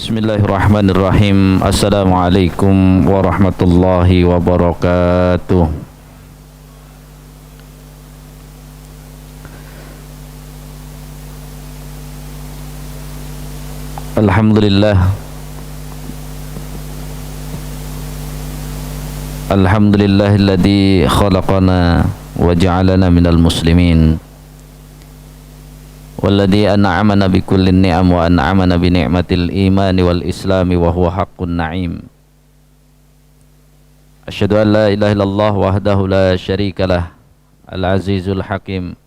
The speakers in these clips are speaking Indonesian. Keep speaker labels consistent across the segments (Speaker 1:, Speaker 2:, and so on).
Speaker 1: Bismillahirrahmanirrahim. Assalamualaikum warahmatullahi wabarakatuh. Alhamdulillah. Alhamdulillahilladzi khalaqana wa ja'alana minal muslimin. Walladzi an'amana bikullin ni'am wa an'amana bi ni'matil imani wal islami wa huwa haqqun na'im. Asyhadu an la ilaha illallah wahdahu la syarikalah al-azizul hakim.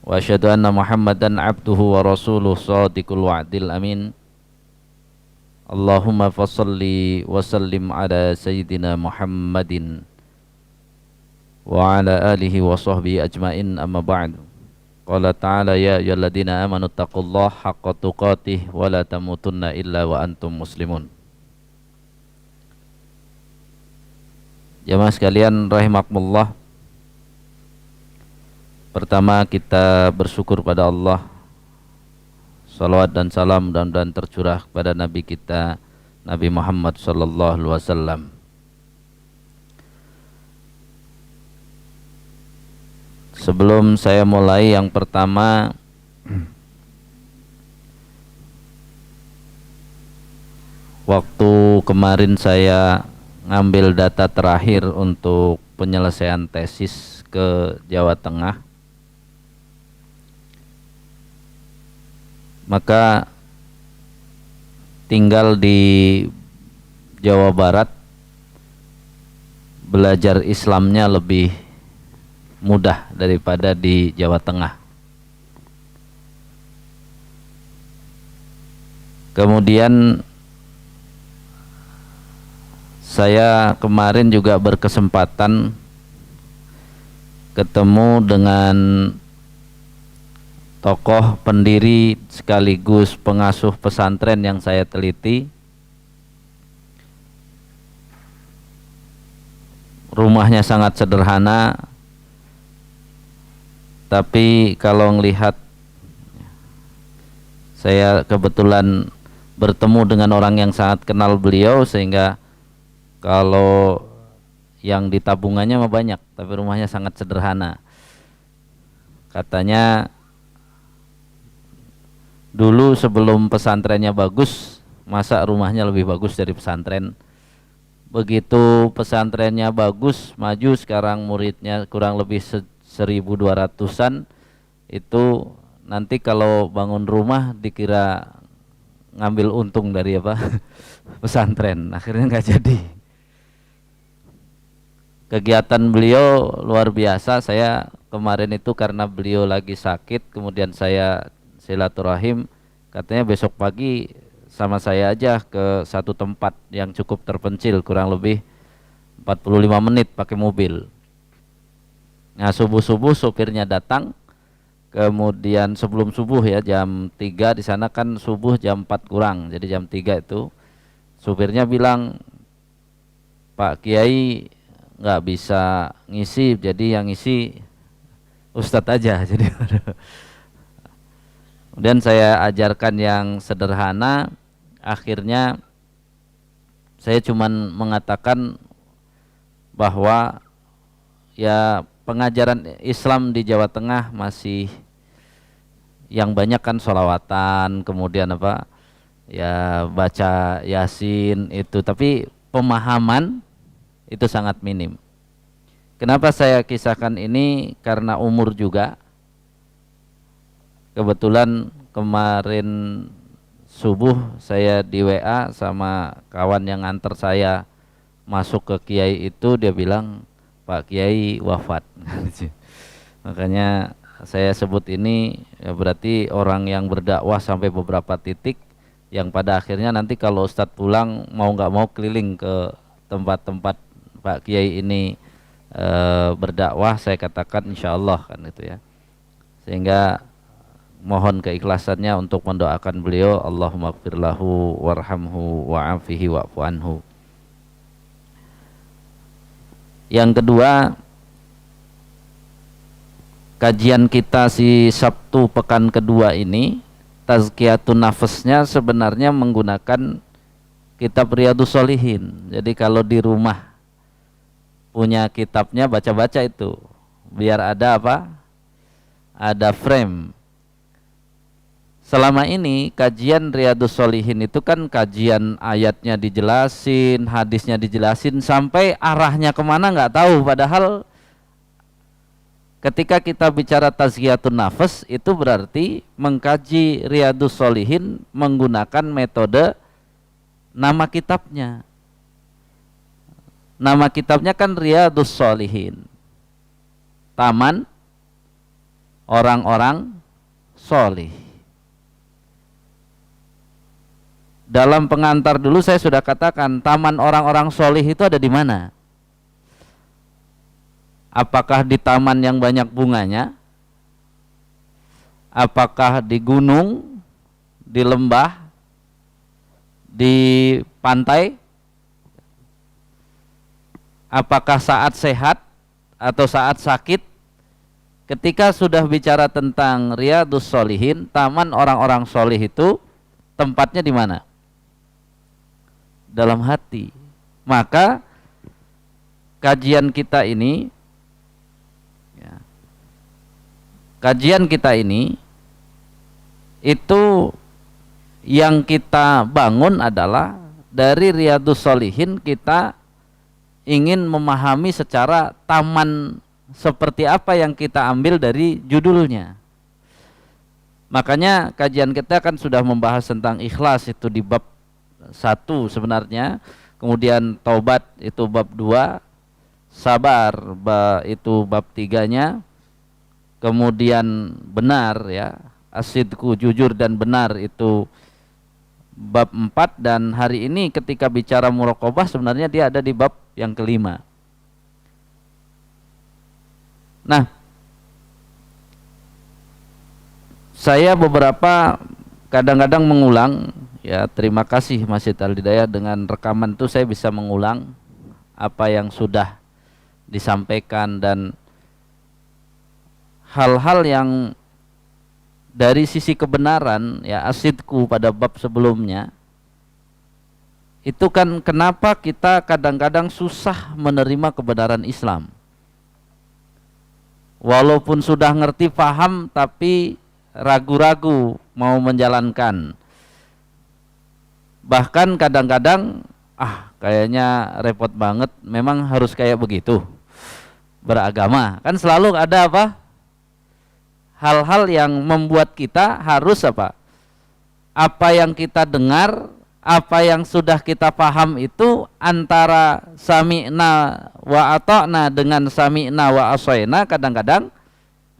Speaker 1: Wa asyhadu anna Muhammadan abduhu wa rasuluh shadiqul wa'dil amin. Allahumma fassalli wa sallim ala sayyidina Muhammadin wa ala alihi wa sahbihi ajmain, amma ba'du. Qala ta'ala ya ayyuhalladzina amanu taqullaha haqqa tuqatih wa la tamutunna illa wa antum muslimun. Jamaah sekalian rahimakumullah. Pertama kita bersyukur pada Allah. Salawat dan salam dan tercurah kepada Nabi kita Nabi Muhammad sallallahu alaihi wasallam. Sebelum saya mulai, yang pertama waktu kemarin saya ngambil data terakhir untuk penyelesaian tesis ke Jawa Tengah, maka tinggal di Jawa Barat belajar Islamnya lebih mudah daripada di Jawa Tengah. Kemudian saya kemarin juga berkesempatan ketemu dengan tokoh pendiri sekaligus pengasuh pesantren yang saya teliti. Rumahnya sangat sederhana, tapi kalau melihat, saya kebetulan bertemu dengan orang yang sangat kenal beliau, sehingga kalau yang di tabungannya mah banyak, tapi rumahnya sangat sederhana. Katanya dulu sebelum pesantrennya bagus, masa rumahnya lebih bagus dari pesantren. Begitu pesantrennya bagus, maju, sekarang muridnya kurang lebih 1.200-an, itu nanti kalau bangun rumah dikira ngambil untung dari pesantren, akhirnya nggak jadi. Kegiatan beliau luar biasa. Saya kemarin itu karena beliau lagi sakit, kemudian saya silaturahim, katanya besok pagi sama saya aja ke satu tempat yang cukup terpencil, kurang lebih 45 menit pakai mobil. Nah, subuh-subuh sopirnya datang, kemudian sebelum subuh ya, jam 3 di sana kan subuh jam 4 kurang, jadi jam 3 itu sopirnya bilang, Pak Kiai nggak bisa ngisi, jadi yang ngisi Ustadz aja. Jadi kemudian saya ajarkan yang sederhana, akhirnya saya cuman mengatakan bahwa ya pengajaran Islam di Jawa Tengah masih yang banyak kan sholawatan, kemudian ya baca Yasin itu, tapi pemahaman itu sangat minim. Kenapa saya kisahkan ini? Karena umur juga. Kebetulan kemarin subuh saya di WA sama kawan yang nganter saya masuk ke Kiai itu, dia bilang Pak Kiai wafat. Makanya saya sebut ini ya, berarti orang yang berdakwah sampai beberapa titik, yang pada akhirnya nanti kalau Ustadz pulang mau nggak mau keliling ke tempat-tempat Pak Kiai ini berdakwah, saya katakan insya Allah kan itu ya. Sehingga mohon keikhlasannya untuk mendoakan beliau, Allahumma gfir lahu warhamhu wa'afihi wa'fu anhu. Yang kedua, kajian kita si Sabtu pekan kedua ini tazkiyatun nafasnya sebenarnya menggunakan kitab Riyadhus Shalihin. Jadi kalau di rumah punya kitabnya, baca-baca itu biar ada apa? Ada frame. Selama ini kajian Riyadhus Shalihin itu kan kajian ayatnya dijelasin, hadisnya dijelasin, sampai arahnya kemana nggak tahu. Padahal ketika kita bicara tazkiyatun nafas itu berarti mengkaji Riyadhus Shalihin menggunakan metode nama kitabnya. Nama kitabnya kan Riyadhus Shalihin, taman orang-orang solih. Dalam pengantar dulu saya sudah katakan, taman orang-orang solih itu ada di mana? Apakah di taman yang banyak bunganya? Apakah di gunung, di lembah, di pantai? Apakah saat sehat atau saat sakit? Ketika sudah bicara tentang Riyadhus Shalihin, taman orang-orang solih itu tempatnya di mana? Dalam hati. Maka kajian kita ini itu yang kita bangun adalah dari Riyadhus Shalihin kita ingin memahami secara taman seperti apa yang kita ambil dari judulnya. Makanya kajian kita kan sudah membahas tentang ikhlas itu di bab 1 sebenarnya, kemudian taubat itu bab 2, sabar itu bab 3-nya, kemudian benar ya, asidku jujur dan benar itu bab 4, dan hari ini ketika bicara muraqabah sebenarnya dia ada di bab yang kelima. Nah, saya beberapa kadang-kadang mengulang ya, terima kasih Masjid Al-Hidayah, dengan rekaman itu saya bisa mengulang apa yang sudah disampaikan, dan hal-hal yang dari sisi kebenaran ya, asidku pada bab sebelumnya itu kan kenapa kita kadang-kadang susah menerima kebenaran Islam. Walaupun sudah ngerti paham tapi ragu-ragu mau menjalankan. Bahkan kadang-kadang kayaknya repot banget, memang harus kayak begitu beragama. Kan selalu ada apa? Hal-hal yang membuat kita harus apa? Apa yang kita dengar, apa yang sudah kita paham itu antara sami'na wa ata'na dengan sami'na wa asaina kadang-kadang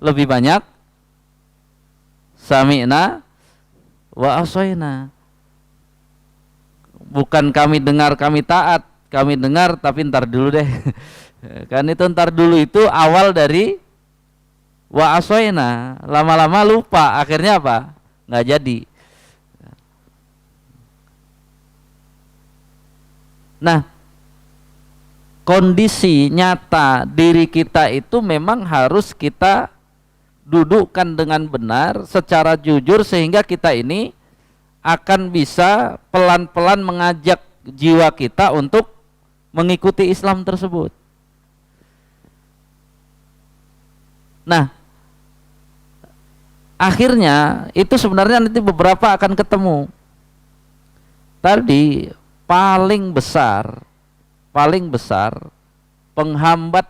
Speaker 1: lebih banyak sami'na wa asaina. Bukan kami dengar kami taat, kami dengar tapi ntar dulu deh. Kan itu ntar dulu itu awal dari wa asaina, lama-lama lupa, akhirnya apa? Nggak jadi. Nah, kondisi nyata diri kita itu memang harus kita dudukkan dengan benar secara jujur, sehingga kita ini akan bisa pelan-pelan mengajak jiwa kita untuk mengikuti Islam tersebut. Nah, akhirnya itu sebenarnya nanti beberapa akan ketemu. Tadi paling besar penghambat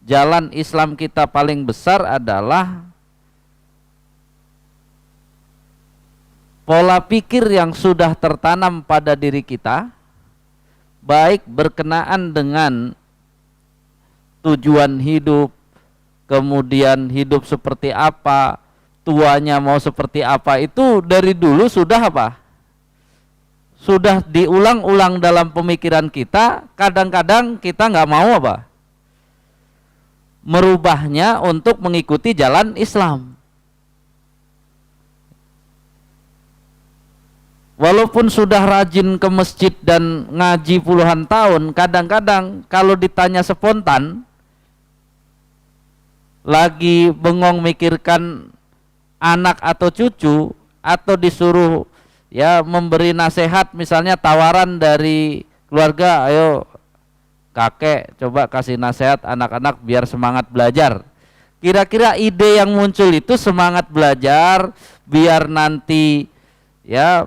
Speaker 1: jalan Islam kita paling besar adalah pola pikir yang sudah tertanam pada diri kita, baik berkenaan dengan tujuan hidup, kemudian hidup seperti apa, tuanya mau seperti apa, itu dari dulu sudah apa? Sudah diulang-ulang dalam pemikiran kita. Kadang-kadang kita nggak mau apa? Merubahnya untuk mengikuti jalan Islam. Walaupun sudah rajin ke masjid dan ngaji puluhan tahun, kadang-kadang kalau ditanya spontan, lagi bengong mikirkan anak atau cucu, atau disuruh ya memberi nasihat, misalnya tawaran dari keluarga, ayo kakek coba kasih nasihat anak-anak biar semangat belajar. Kira-kira ide yang muncul itu semangat belajar biar nanti ya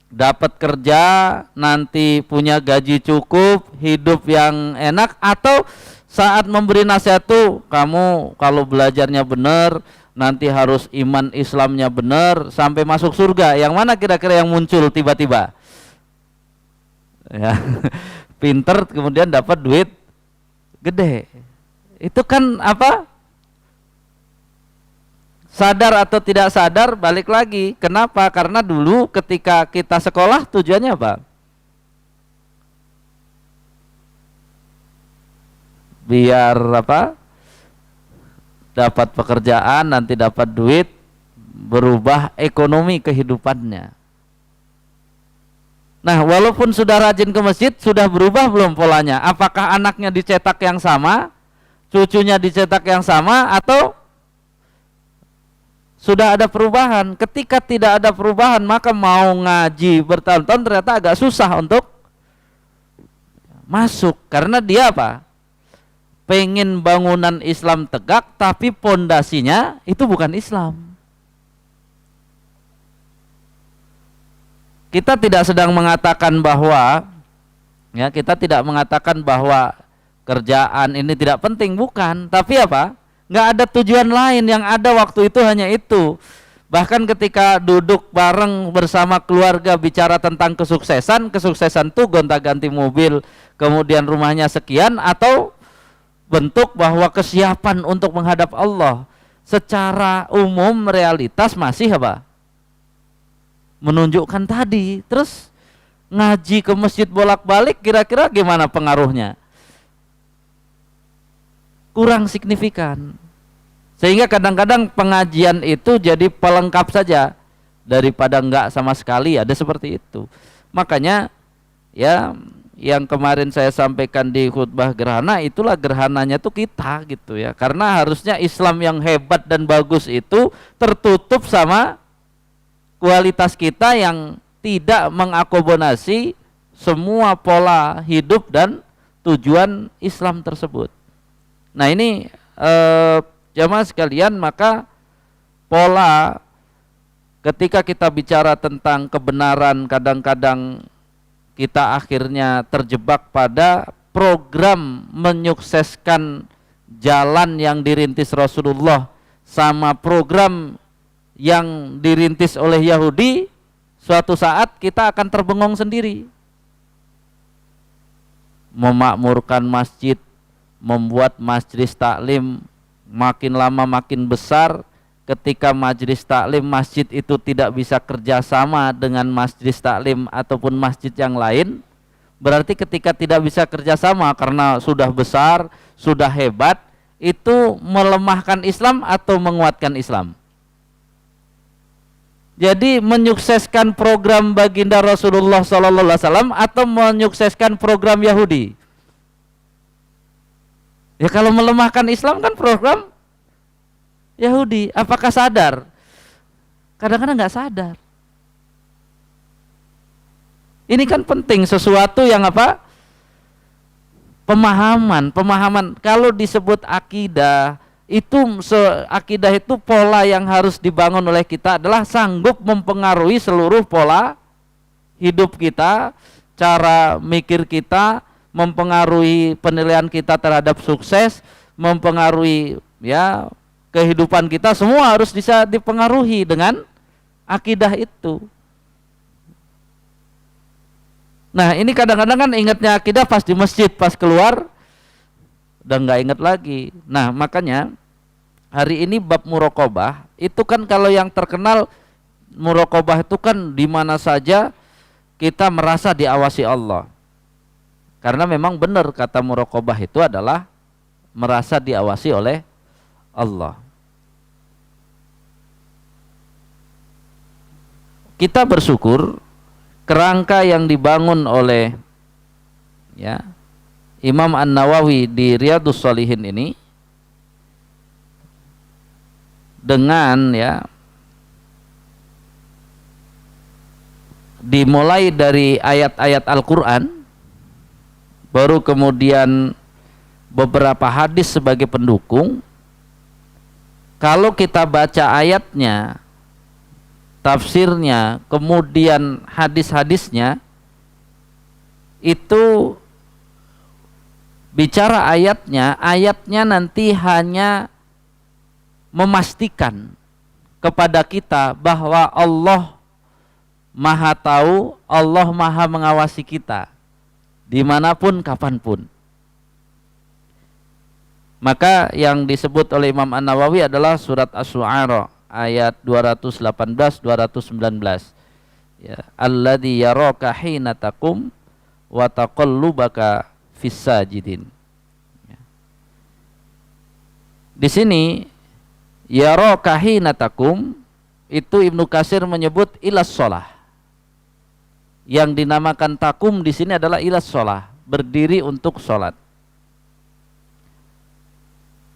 Speaker 1: dapat kerja, nanti punya gaji cukup, hidup yang enak, atau saat memberi nasihat tuh kamu kalau belajarnya benar nanti harus iman Islamnya benar sampai masuk surga. Yang mana kira-kira yang muncul tiba-tiba? Ya, pinter kemudian dapat duit gede. Itu kan apa? Sadar atau tidak sadar balik lagi. Kenapa? Karena dulu ketika kita sekolah tujuannya apa? Biar apa? Dapat pekerjaan, nanti dapat duit, berubah ekonomi kehidupannya. Nah, walaupun sudah rajin ke masjid, sudah berubah belum polanya? Apakah anaknya dicetak yang sama, cucunya dicetak yang sama, atau sudah ada perubahan? Ketika tidak ada perubahan, maka mau ngaji bertahun-tahun ternyata agak susah untuk masuk. Karena dia apa? Pengen bangunan Islam tegak, tapi pondasinya itu bukan Islam. Kita tidak sedang mengatakan bahwa ya, kita tidak mengatakan bahwa kerjaan ini tidak penting, bukan. Tapi apa? Nggak ada tujuan lain, yang ada waktu itu hanya itu. Bahkan ketika duduk bareng bersama keluarga bicara tentang kesuksesan, kesuksesan tuh gonta-ganti mobil, kemudian rumahnya sekian, atau bentuk bahwa kesiapan untuk menghadap Allah. Secara umum realitas masih apa? Menunjukkan tadi. Terus ngaji ke masjid bolak-balik, kira-kira gimana pengaruhnya? Kurang signifikan. Sehingga kadang-kadang pengajian itu jadi pelengkap saja daripada enggak sama sekali, ada seperti itu. Makanya ya, yang kemarin saya sampaikan di khutbah gerhana, itulah gerhananya tuh kita gitu ya. Karena harusnya Islam yang hebat dan bagus itu tertutup sama kualitas kita yang tidak mengakomodasi semua pola hidup dan tujuan Islam tersebut. Nah ini jamaah sekalian, maka pola ketika kita bicara tentang kebenaran, kadang-kadang kita akhirnya terjebak pada program menyukseskan jalan yang dirintis Rasulullah sama program yang dirintis oleh Yahudi. Suatu saat kita akan terbengong sendiri. Memakmurkan masjid, membuat majelis taklim makin lama makin besar. Ketika majelis taklim masjid itu tidak bisa kerjasama dengan majelis taklim ataupun masjid yang lain, berarti ketika tidak bisa kerjasama karena sudah besar, sudah hebat, itu melemahkan Islam atau menguatkan Islam? Jadi menyukseskan program baginda Rasulullah SAW atau menyukseskan program Yahudi? Ya kalau melemahkan Islam kan program Yahudi. Apakah sadar? Kadang-kadang nggak sadar. Ini kan penting, sesuatu yang apa? Pemahaman. Kalau disebut akidah, itu akidah itu pola yang harus dibangun oleh kita adalah sanggup mempengaruhi seluruh pola hidup kita, cara mikir kita, mempengaruhi penilaian kita terhadap sukses, mempengaruhi ya kehidupan kita, semua harus bisa dipengaruhi dengan akidah itu. Nah ini kadang-kadang kan ingatnya akidah pas di masjid, pas keluar udah nggak ingat lagi. Nah makanya hari ini bab muraqabah itu kan, kalau yang terkenal muraqabah itu kan di mana saja kita merasa diawasi Allah. Karena memang benar kata muraqabah itu adalah merasa diawasi oleh Allah. Kita bersyukur kerangka yang dibangun oleh ya Imam An-Nawawi di Riyadhus Shalihin ini dengan ya dimulai dari ayat-ayat Al-Quran, baru kemudian beberapa hadis sebagai pendukung. Kalau kita baca ayatnya, tafsirnya, kemudian hadis-hadisnya, itu bicara ayatnya nanti hanya memastikan kepada kita bahwa Allah Maha tahu, Allah Maha mengawasi kita dimanapun, kapanpun. Maka yang disebut oleh Imam An-Nawawi adalah surat Asy-Syu'ara ayat 218 219. Ya, alladzi yaraka hina taqum wa taqallubaka fis sajidin. Ya. Di sini yaraka hina taqum itu Ibnu Katsir menyebut ilas shalah. Yang dinamakan takum di sini adalah ilas shalah, berdiri untuk sholat.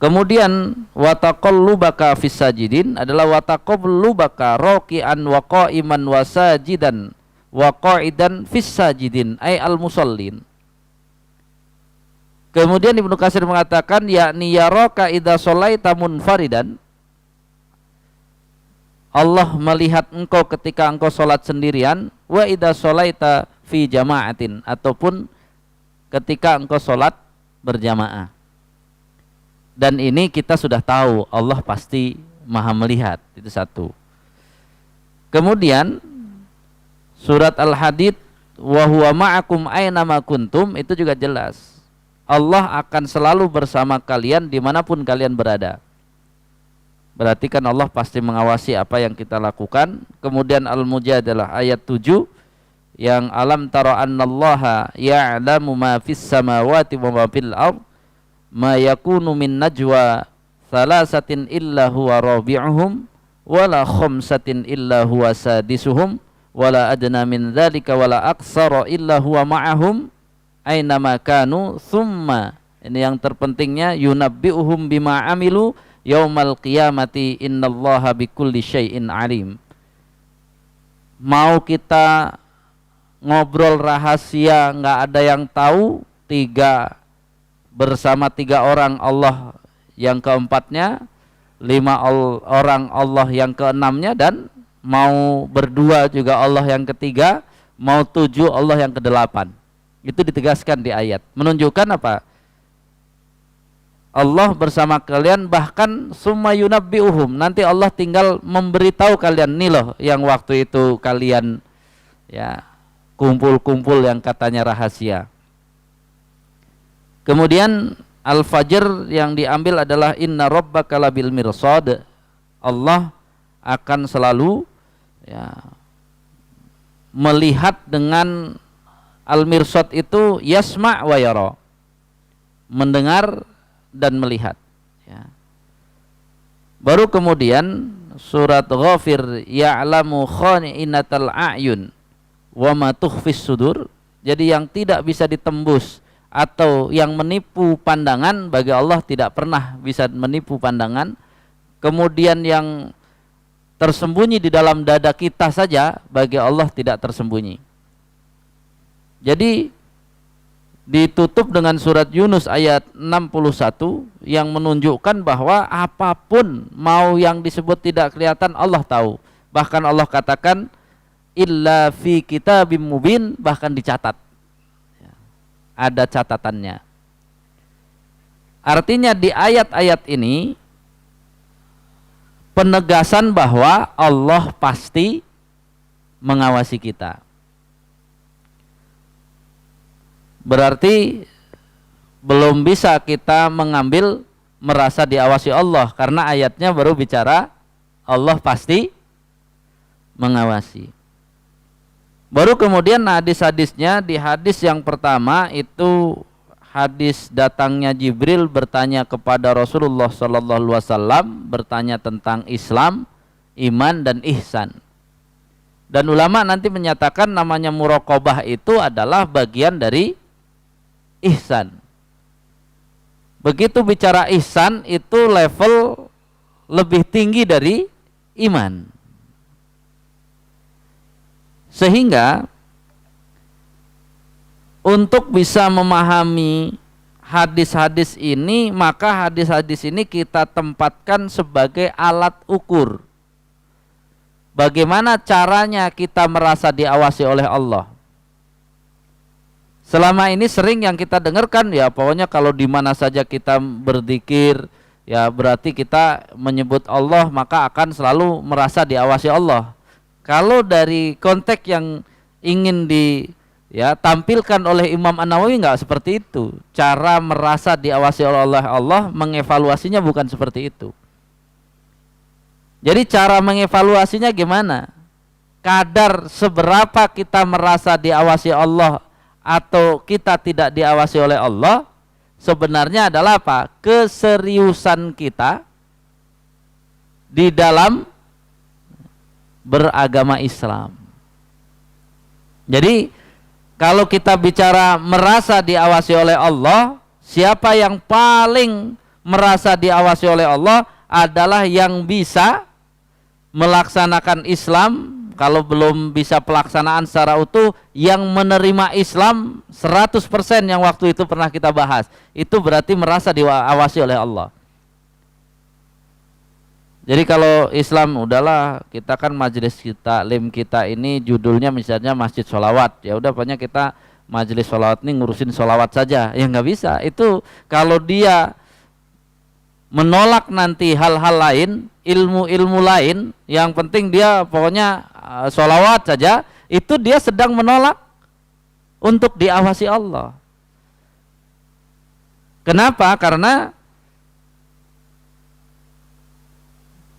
Speaker 1: Kemudian wataqallubaka fis sajidin adalah wataqallubaka raki'an wa qa'iman wa sajidan wa qa'idan fis sajidin ay al musallin. Kemudian Ibnu Katsir mengatakan yakni yaraka idza shalaita munfaridan, Allah melihat engkau ketika engkau sholat sendirian, wa idza shalaita fi jama'atin, ataupun ketika engkau sholat berjamaah. Dan ini kita sudah tahu Allah pasti Maha melihat, itu satu. Kemudian surat Al-Hadid wa huwa ma'akum aina ma kuntum, itu juga jelas Allah akan selalu bersama kalian dimanapun kalian berada. Berarti kan Allah pasti mengawasi apa yang kita lakukan. Kemudian Al-Mujadalah ayat 7 yang alam tara annallaha ya'lamu ma fis samawati wa ma fil ardh ma yakunu min najwa thalathatin illa huwa rabi'uhum wala khamsatin illa huwa sadisuhum wala adna min dzalika wala aqsara illa huwa ma'ahum aina ma kanu thumma, ini yang terpentingnya, yunabbi'uhum bima amilu yaumal qiyamati innallaha bikulli syai'in alim. Mau kita ngobrol rahasia nggak ada yang tahu, bersama tiga orang Allah yang keempatnya, 5 orang Allah yang keenamnya, dan mau berdua juga Allah yang ketiga, mau 7 Allah yang kedelapan. Itu ditegaskan di ayat, menunjukkan apa? Allah bersama kalian, bahkan summa yunabbi'uhum, nanti Allah tinggal memberitahu kalian, nih loh yang waktu itu kalian ya kumpul-kumpul yang katanya rahasia. Kemudian Al-Fajr yang diambil adalah inna rabbaka labil mirsad, Allah akan selalu ya melihat dengan al-mirsad itu yasma' wa yara, mendengar dan melihat ya. Baru kemudian surat Ghafir ya'lamu khani'inatal a'yun wa ma tukhfis sudur, jadi yang tidak bisa ditembus atau yang menipu pandangan, bagi Allah tidak pernah bisa menipu pandangan. Kemudian yang tersembunyi di dalam dada kita saja bagi Allah tidak tersembunyi. Jadi ditutup dengan surat Yunus ayat 61 yang menunjukkan bahwa apapun mau yang disebut tidak kelihatan Allah tahu. Bahkan Allah katakan illa fi kitabim mubin, bahkan dicatat. Ada catatannya. Artinya di ayat-ayat ini penegasan bahwa Allah pasti mengawasi kita. Berarti belum bisa kita mengambil merasa diawasi Allah, karena ayatnya baru bicara Allah pasti mengawasi. Baru kemudian hadis-hadisnya, di hadis yang pertama itu hadis datangnya Jibril bertanya kepada Rasulullah sallallahu alaihi wasallam, bertanya tentang Islam, iman dan ihsan. Dan ulama nanti menyatakan namanya muraqabah itu adalah bagian dari ihsan. Begitu bicara ihsan itu level lebih tinggi dari iman. Sehingga untuk bisa memahami hadis-hadis ini, maka hadis-hadis ini kita tempatkan sebagai alat ukur. Bagaimana caranya kita merasa diawasi oleh Allah? Selama ini sering yang kita dengarkan, ya pokoknya kalau di mana saja kita berzikir, ya berarti kita menyebut Allah, maka akan selalu merasa diawasi Allah. Kalau dari konteks yang ingin tampilkan oleh Imam An-Nawawi nggak seperti itu. Cara merasa diawasi oleh Allah, mengevaluasinya bukan seperti itu. Jadi cara mengevaluasinya gimana? Kadar seberapa kita merasa diawasi Allah atau kita tidak diawasi oleh Allah, sebenarnya adalah apa? Keseriusan kita di dalam beragama Islam. Jadi kalau kita bicara merasa diawasi oleh Allah, siapa yang paling merasa diawasi oleh Allah adalah yang bisa melaksanakan Islam. Kalau belum bisa pelaksanaan secara utuh, yang menerima Islam 100% yang waktu itu pernah kita bahas, itu berarti merasa diawasi oleh Allah. Jadi kalau Islam, udahlah kita kan majelis kita, lim kita ini judulnya misalnya Masjid Sholawat, ya udah pokoknya kita majelis sholawat ini ngurusin sholawat saja, ya nggak bisa. Itu kalau dia menolak nanti hal-hal lain, ilmu-ilmu lain, yang penting dia pokoknya sholawat saja, itu dia sedang menolak untuk diawasi Allah. Kenapa? Karena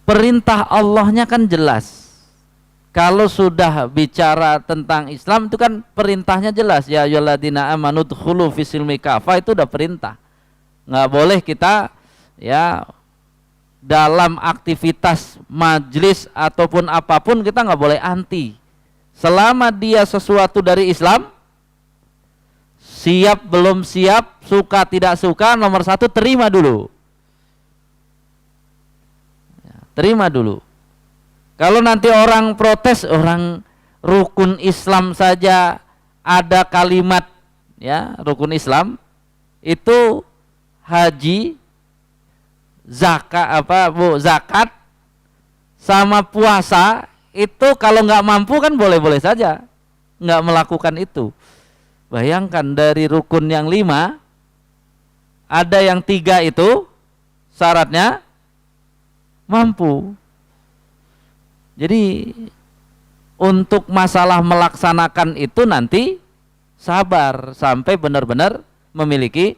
Speaker 1: perintah Allahnya kan jelas. Kalau sudah bicara tentang Islam itu kan perintahnya jelas. Ya ayyuhalladzina amanu dkhulu fis-silmi kafah, itu udah perintah. Nggak boleh kita dalam aktivitas majlis ataupun apapun kita nggak boleh anti. Selama dia sesuatu dari Islam, siap belum siap, suka tidak suka, nomor satu terima dulu. Terima dulu. Kalau nanti orang protes, orang rukun Islam saja ada kalimat rukun Islam itu haji, zakat sama puasa, itu kalau nggak mampu kan boleh-boleh saja nggak melakukan itu. Bayangkan dari rukun yang 5 ada yang 3 itu syaratnya mampu. Jadi untuk masalah melaksanakan itu nanti sabar sampai benar-benar memiliki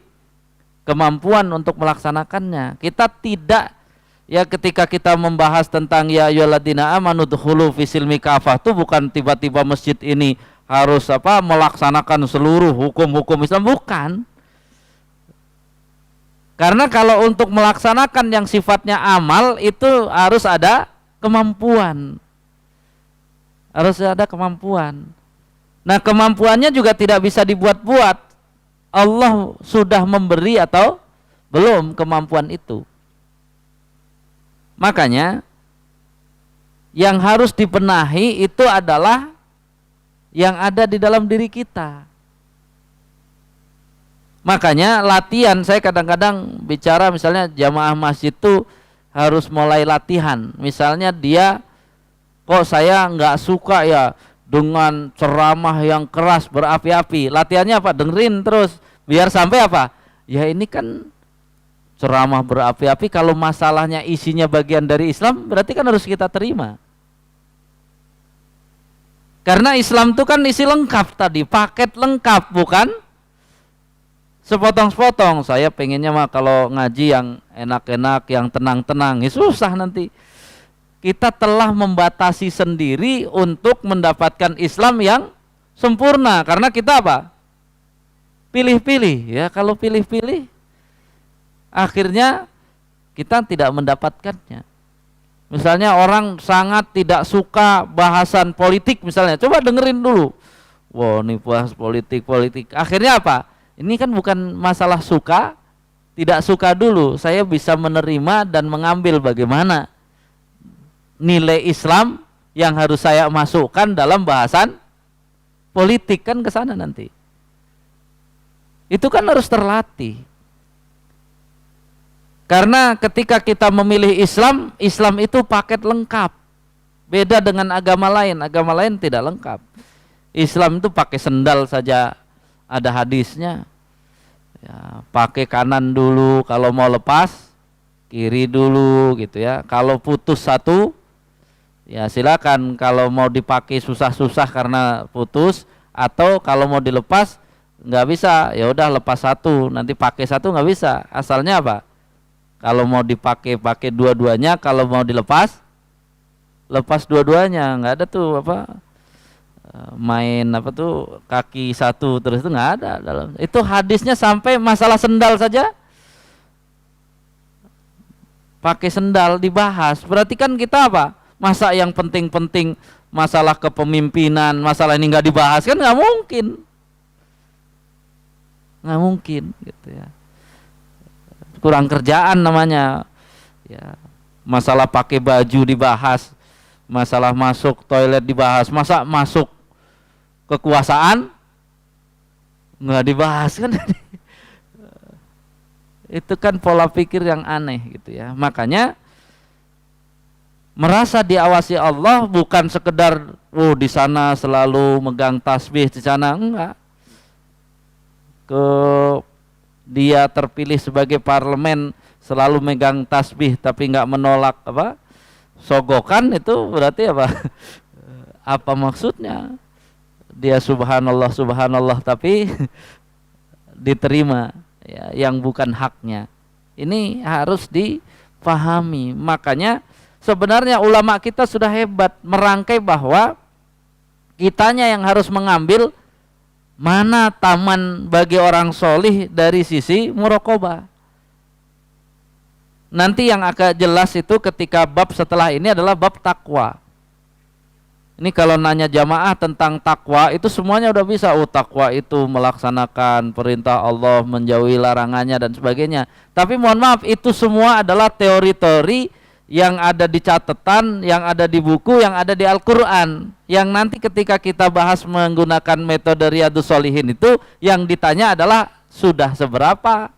Speaker 1: kemampuan untuk melaksanakannya. Kita tidak ketika kita membahas tentang ya ayyuhalladzina amanu dkhulu fis-silmi kafah, itu bukan tiba-tiba masjid ini harus melaksanakan seluruh hukum-hukum Islam, bukan. Karena kalau untuk melaksanakan yang sifatnya amal itu harus ada kemampuan. Harus ada kemampuan. Nah, kemampuannya juga tidak bisa dibuat-buat. Allah sudah memberi atau belum kemampuan itu. Makanya yang harus dibenahi itu adalah yang ada di dalam diri kita. Makanya latihan, saya kadang-kadang bicara misalnya jamaah masjid itu harus mulai latihan. Misalnya dia, kok saya nggak suka ya dengan ceramah yang keras berapi-api. Latihannya apa? Dengerin terus biar sampai apa? Ya ini kan ceramah berapi-api, kalau masalahnya isinya bagian dari Islam, berarti kan harus kita terima. Karena Islam itu kan isi lengkap tadi, paket lengkap, bukan sepotong-sepotong. Saya pengennya mah kalau ngaji yang enak-enak, yang tenang-tenang, ya susah nanti. Kita telah membatasi sendiri untuk mendapatkan Islam yang sempurna. Karena kita apa? Pilih-pilih. Ya, kalau pilih-pilih, akhirnya kita tidak mendapatkannya. Misalnya orang sangat tidak suka bahasan politik misalnya, coba dengerin dulu. Wow, ini bahas politik. Akhirnya apa? Ini kan bukan masalah suka, tidak suka dulu. Saya bisa menerima dan mengambil bagaimana nilai Islam yang harus saya masukkan dalam bahasan politik kan ke sana nanti. Itu kan harus terlatih. Karena ketika kita memilih Islam, Islam itu paket lengkap. Beda dengan agama lain tidak lengkap. Islam itu pakai sendal saja ada hadisnya. Ya, pakai kanan dulu kalau mau lepas, kiri dulu gitu ya. Kalau putus satu, ya silakan. Kalau mau dipakai susah-susah karena putus, atau kalau mau dilepas nggak bisa, ya udah lepas satu, nanti pakai satu nggak bisa. Asalnya apa? Kalau mau dipakai pakai dua-duanya, kalau mau dilepas lepas dua-duanya. Nggak ada tuh apa main apa tuh kaki satu terus, itu nggak ada dalam itu hadisnya. Sampai masalah sendal saja pakai sendal dibahas. Berarti kan kita apa? Masa yang penting-penting masalah kepemimpinan, masalah ini nggak dibahas, kan nggak mungkin gitu ya. Kurang kerjaan namanya ya. Masalah pakai baju dibahas, masalah masuk toilet dibahas, masa masuk kekuasaan nggak dibahas kan. Itu kan pola pikir yang aneh gitu ya. Makanya merasa diawasi Allah bukan sekedar di sana selalu megang tasbih, di sana enggak. Dia terpilih sebagai parlemen selalu megang tasbih tapi nggak menolak apa sogokan, itu berarti apa? Apa maksudnya? Dia subhanallah subhanallah tapi diterima ya, yang bukan haknya. Ini harus dipahami. Makanya sebenarnya ulama kita sudah hebat merangkai bahwa kitanya yang harus mengambil mana taman bagi orang solih dari sisi muraqabah. Nanti yang agak jelas itu ketika bab setelah ini adalah bab takwa. Ini kalau nanya jamaah tentang takwa itu semuanya udah bisa. Takwa itu melaksanakan perintah Allah, menjauhi larangannya dan sebagainya. Tapi mohon maaf, itu semua adalah teori-teori yang ada di catatan, yang ada di buku, yang ada di Al-Quran. Yang nanti ketika kita bahas menggunakan metode Riyadhus Shalihin itu, yang ditanya adalah sudah seberapa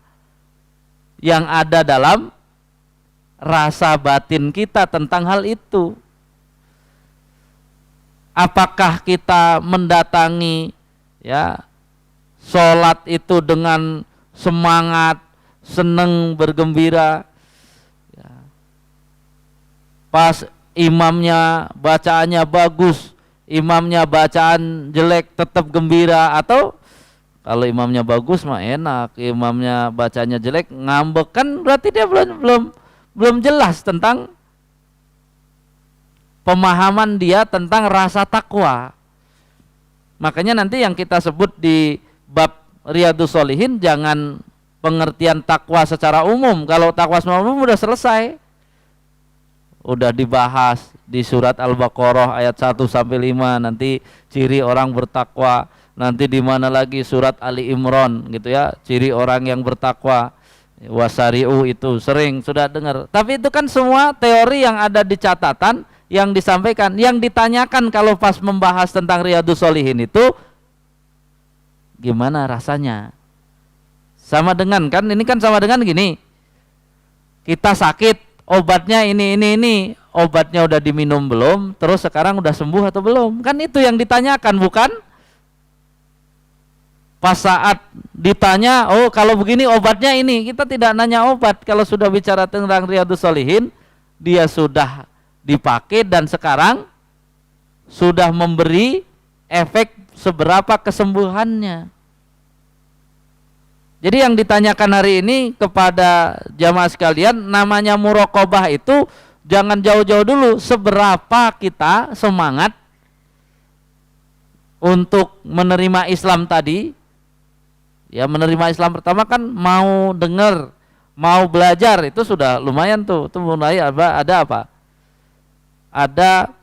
Speaker 1: yang ada dalam rasa batin kita tentang hal itu. Apakah kita mendatangi ya sholat itu dengan semangat, seneng, bergembira, pas imamnya bacaannya bagus, imamnya bacaan jelek tetap gembira, atau kalau imamnya bagus mah enak, imamnya bacanya jelek ngambek, kan berarti dia belum jelas tentang pemahaman dia tentang rasa takwa. Makanya nanti yang kita sebut di bab Riyadhus Shalihin jangan pengertian takwa secara umum. Kalau takwa secara umum udah selesai, udah dibahas di surat Al-Baqarah ayat 1 sampai 5, nanti ciri orang bertakwa. Nanti di mana lagi surat Ali Imran gitu ya, ciri orang yang bertakwa. Wasari'u itu sering sudah dengar. Tapi itu kan semua teori yang ada di catatan yang disampaikan. Yang ditanyakan kalau pas membahas tentang Riyadhus Shalihin itu gimana rasanya? Sama dengan kan ini kan sama dengan gini. Kita sakit, obatnya ini, obatnya udah diminum belum, terus sekarang udah sembuh atau belum, kan itu yang ditanyakan, bukan pas saat ditanya kalau begini obatnya ini. Kita tidak nanya obat. Kalau sudah bicara tentang Riyadhus Shalihin, dia sudah dipakai dan sekarang sudah memberi efek seberapa kesembuhannya. Jadi yang ditanyakan hari ini kepada jamaah sekalian, namanya muraqabah itu jangan jauh-jauh dulu. Seberapa kita semangat untuk menerima Islam tadi. Ya, menerima Islam pertama kan mau dengar, mau belajar, itu sudah lumayan tuh. Itu mulai ada apa? Ada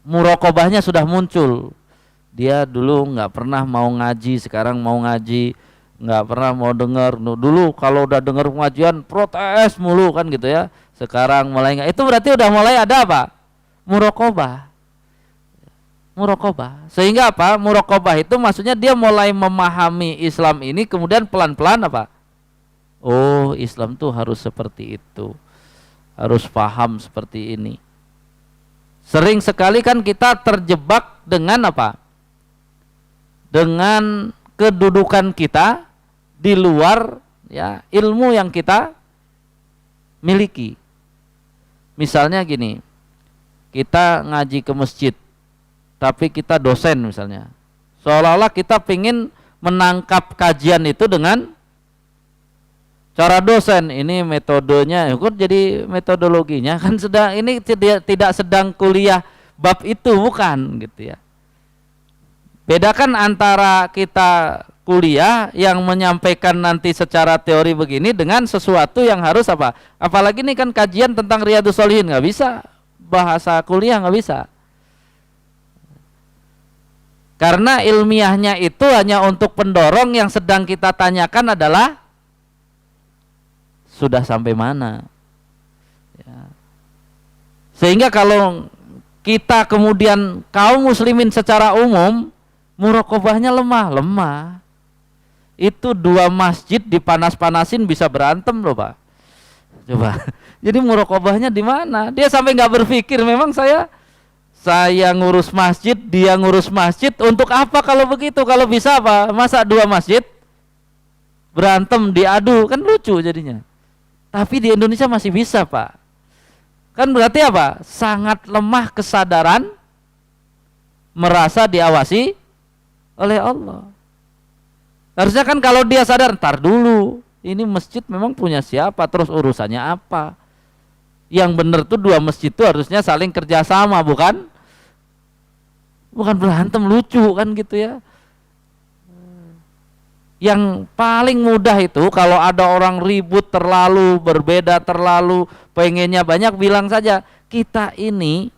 Speaker 1: muraqabahnya sudah muncul. Dia dulu nggak pernah mau ngaji, sekarang mau ngaji. Nggak pernah mau dengar. Dulu kalau udah dengar pengajian protes mulu kan gitu ya. Sekarang mulai nggak. Itu berarti udah mulai ada apa? Muraqabah. Muraqabah. Sehingga apa? Muraqabah itu maksudnya dia mulai memahami Islam ini kemudian pelan-pelan apa? Oh, Islam tuh harus seperti itu. Harus paham seperti ini. Sering sekali kan kita terjebak dengan apa? Dengan kedudukan kita di luar ya ilmu yang kita miliki. Misalnya gini, kita ngaji ke masjid, tapi kita dosen misalnya. Seolah-olah kita pingin menangkap kajian itu dengan cara dosen. Ini metodenya, ikut jadi metodologinya kan sedang ini tidak sedang kuliah bab itu bukan gitu ya. Bedakan antara kita kuliah yang menyampaikan nanti secara teori begini dengan sesuatu yang harus apa? Apalagi ini kan kajian tentang Riyadhus Shalihin, nggak bisa bahasa kuliah, nggak bisa. Karena ilmiahnya itu hanya untuk pendorong, yang sedang kita tanyakan adalah sudah sampai mana. Ya. Sehingga kalau kita kemudian kaum muslimin secara umum muraqabahnya lemah. Itu 2 masjid dipanas-panasin bisa berantem loh Pak. Coba. Jadi muraqabahnya di mana? Dia sampai nggak berpikir memang saya ngurus masjid, dia ngurus masjid, untuk apa kalau begitu? Kalau bisa apa? Masa 2 masjid berantem diadu, kan lucu jadinya. Tapi di Indonesia masih bisa Pak. Kan berarti apa? Sangat lemah kesadaran merasa diawasi oleh Allah. Harusnya kan kalau dia sadar, ntar dulu, ini masjid memang punya siapa, terus urusannya apa. Yang benar tuh 2 masjid itu harusnya saling kerjasama, bukan berantem lucu kan gitu ya. Yang paling mudah itu kalau ada orang ribut terlalu, berbeda terlalu, pengennya banyak, bilang saja, kita ini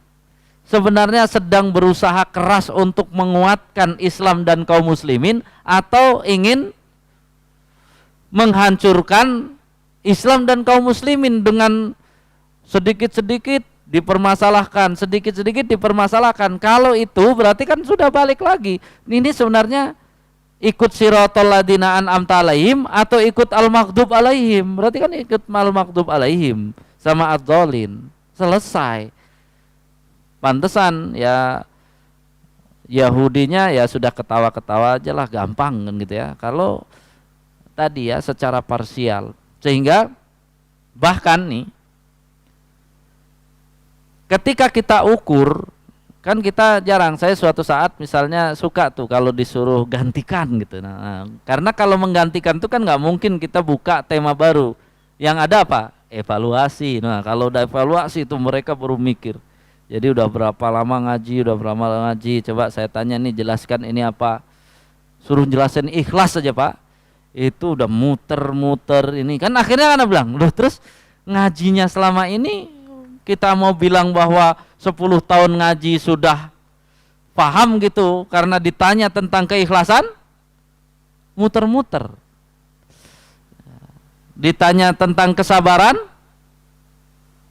Speaker 1: sebenarnya sedang berusaha keras untuk menguatkan Islam dan kaum muslimin, atau ingin menghancurkan Islam dan kaum muslimin dengan sedikit-sedikit dipermasalahkan, sedikit-sedikit dipermasalahkan. Kalau itu berarti kan sudah balik lagi. Ini sebenarnya ikut siratal ladzina an'amta alaihim atau ikut al-maghdub alaihim. Berarti kan ikut al-maghdub alaihim sama ad-dhalin. Selesai. Pantesan ya Yahudinya ya sudah ketawa-ketawa aja lah, gampang kan gitu ya. Kalau tadi ya secara parsial, sehingga bahkan nih ketika kita ukur, kan kita jarang, saya suatu saat misalnya suka tuh kalau disuruh gantikan gitu. Nah, karena kalau menggantikan tuh kan nggak mungkin kita buka tema baru. Yang ada apa? Evaluasi. Nah, kalau udah evaluasi itu mereka baru mikir. Jadi udah berapa lama ngaji, coba saya tanya nih, jelaskan ini apa. Suruh jelasin ikhlas saja Pak. Itu udah muter-muter ini. Kan akhirnya kan bilang, loh terus ngajinya selama ini kita mau bilang bahwa 10 tahun ngaji sudah paham gitu, karena ditanya tentang keikhlasan muter-muter. Ditanya tentang kesabaran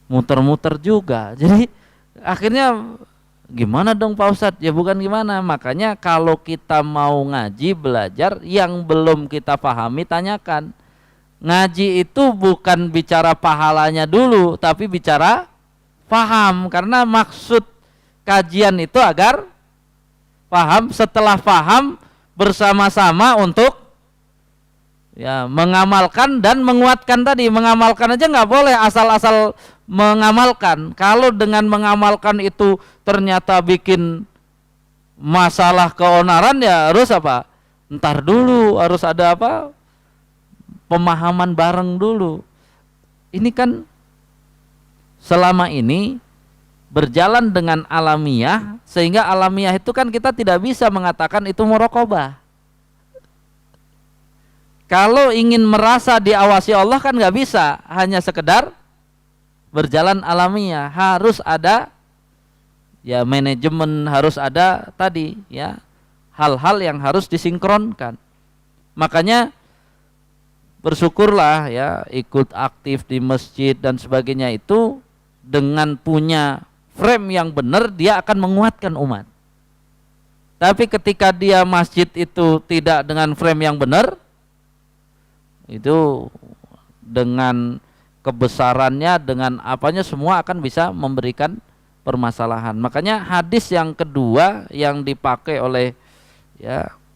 Speaker 1: muter-muter juga. Jadi akhirnya gimana dong Pak Ustadz? Ya bukan gimana, makanya kalau kita mau ngaji, belajar, yang belum kita pahami tanyakan. Ngaji itu bukan bicara pahalanya dulu, tapi bicara paham. Karena maksud kajian itu agar paham, setelah paham bersama-sama untuk ya mengamalkan dan menguatkan tadi. Mengamalkan aja nggak boleh asal-asal mengamalkan. Kalau dengan mengamalkan itu ternyata bikin masalah keonaran, ya harus apa? Ntar dulu harus ada apa? Pemahaman bareng dulu. Ini kan selama ini berjalan dengan alamiah, sehingga alamiah itu kan kita tidak bisa mengatakan itu muraqabah. Kalau ingin merasa diawasi Allah kan nggak bisa hanya sekedar berjalan alamiah, harus ada ya manajemen, harus ada tadi ya hal-hal yang harus disinkronkan. Makanya bersyukurlah ya ikut aktif di masjid dan sebagainya itu, dengan punya frame yang benar dia akan menguatkan umat. Tapi ketika dia masjid itu tidak dengan frame yang benar, itu dengan kebesarannya, dengan apanya semua akan bisa memberikan permasalahan. Makanya hadis yang kedua yang dipakai oleh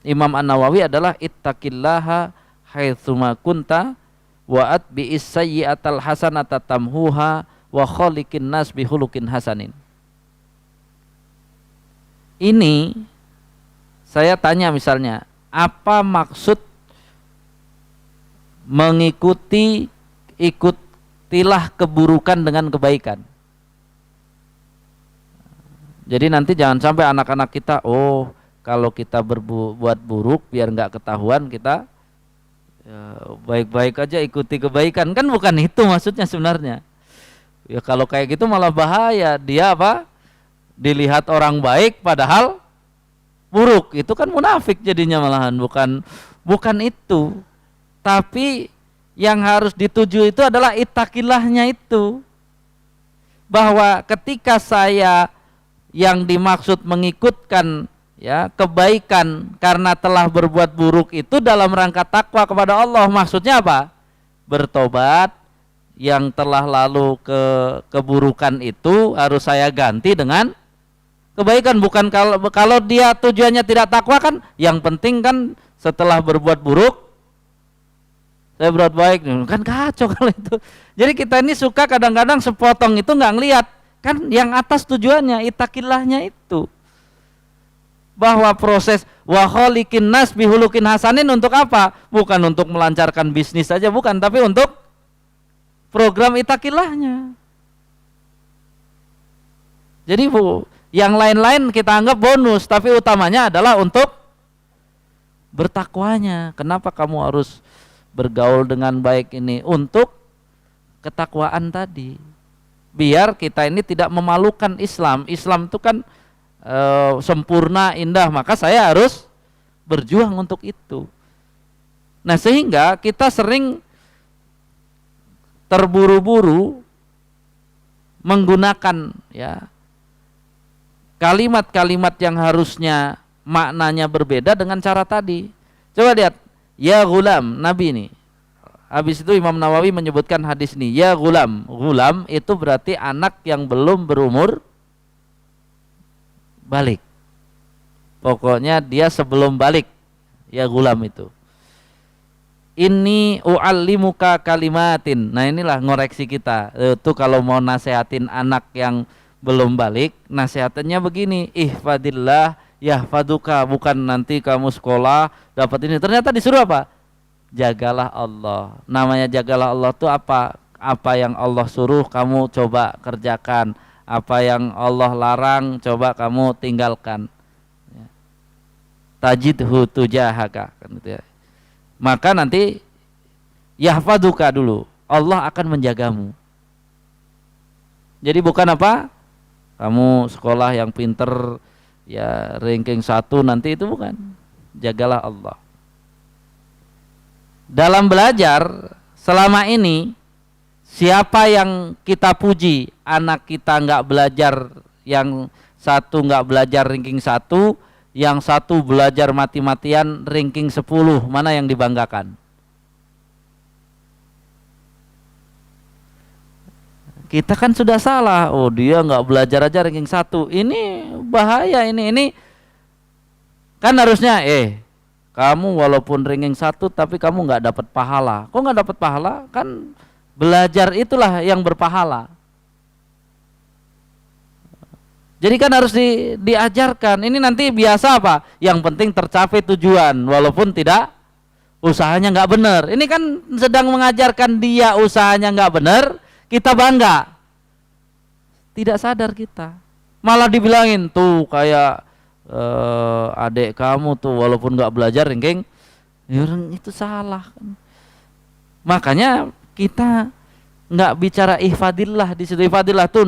Speaker 1: Imam An-Nawawi adalah ittaqillaha haitsuma kunta wa atbi'is sayyi'atal hasanata tamhuha wa khaliqin nas bihulukin hasanin. Ini saya tanya misalnya, apa maksud ikutilah keburukan dengan kebaikan? Jadi nanti jangan sampai anak-anak kita, kalau kita berbuat buruk biar nggak ketahuan kita baik-baik aja ikuti kebaikan, kan bukan itu maksudnya sebenarnya. Ya kalau kayak gitu malah bahaya, dia dilihat orang baik padahal buruk, itu kan munafik jadinya malahan, bukan itu. Tapi yang harus dituju itu adalah ittaqillahnya itu, bahwa ketika saya yang dimaksud mengikutkan kebaikan karena telah berbuat buruk itu dalam rangka takwa kepada Allah. Maksudnya apa? Bertobat, yang telah lalu keburukan itu harus saya ganti dengan kebaikan. Bukan kalau dia tujuannya tidak takwa, kan yang penting kan setelah berbuat buruk saya berbuat baik, kan kacau kalau itu. Jadi kita ini suka kadang-kadang sepotong itu nggak ngelihat kan yang atas tujuannya, ittaqillahnya itu, bahwa proses wa khaliqin nas bihulukin hasanin untuk apa? Bukan untuk melancarkan bisnis saja, bukan, tapi untuk program ittaqillahnya. Jadi yang lain-lain kita anggap bonus, tapi utamanya adalah untuk bertakwanya. Kenapa kamu harus bergaul dengan baik ini? Untuk ketakwaan tadi, biar kita ini tidak memalukan Islam. Islam itu kan sempurna, indah, maka saya harus berjuang untuk itu. Nah, sehingga kita sering terburu-buru menggunakan kalimat-kalimat yang harusnya maknanya berbeda dengan cara tadi. Coba lihat, ya gulam, Nabi ini. Habis itu Imam Nawawi menyebutkan hadis ini, ya gulam. Gulam itu berarti anak yang belum berumur balik. Pokoknya dia sebelum balik, ya gulam itu. Inni u'allimuka kalimatin. Nah, inilah ngoreksi kita. Itu kalau mau nasehatin anak yang belum balik, nasihatannya begini, ihfadillah yahfaduka. Bukan nanti kamu sekolah dapat ini, ternyata disuruh apa? Jagalah Allah. Namanya jagalah Allah itu apa? Apa yang Allah suruh kamu coba kerjakan, apa yang Allah larang coba kamu tinggalkan. Tajidhu tujahaka, kan gitu ya. Maka nanti yahfaduka dulu, Allah akan menjagamu. Jadi bukan apa? Kamu sekolah yang pinter ranking 1 nanti, itu bukan. Jagalah Allah. Dalam belajar selama ini, siapa yang kita puji? Anak kita nggak belajar, yang satu nggak belajar ranking 1, yang satu belajar mati-matian ranking 10, mana yang dibanggakan? Kita kan sudah salah. Oh, dia nggak belajar aja ranking 1. Ini bahaya, ini kan harusnya kamu walaupun ranking 1 tapi kamu nggak dapat pahala. Kok nggak dapat pahala? Kan belajar itulah yang berpahala. Jadi kan harus diajarkan. Ini nanti biasa apa? Yang penting tercapai tujuan, walaupun tidak, usahanya nggak benar. Ini kan sedang mengajarkan dia usahanya nggak benar, kita bangga. Tidak sadar kita. Malah dibilangin tuh kayak adik kamu tuh walaupun nggak belajar ranking, itu salah kan. Makanya kita nggak bicara ihfadillah di situ. Ihfadillah tuh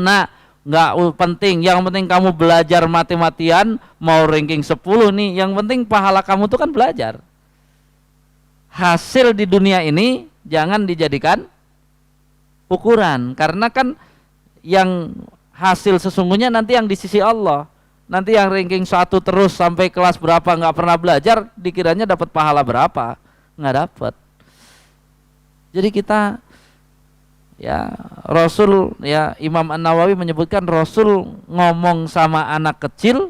Speaker 1: nggak penting, yang penting kamu belajar mati-matian, mau ranking 10 nih, yang penting pahala kamu tuh kan belajar. Hasil di dunia ini jangan dijadikan ukuran, karena kan yang hasil sesungguhnya nanti yang di sisi Allah. nanti yang ranking 1 terus sampai kelas berapa nggak pernah belajar, dikiranya dapat pahala berapa? Nggak dapat. Jadi kita ya, Rasul ya, Imam An-Nawawi menyebutkan Rasul ngomong sama anak kecil.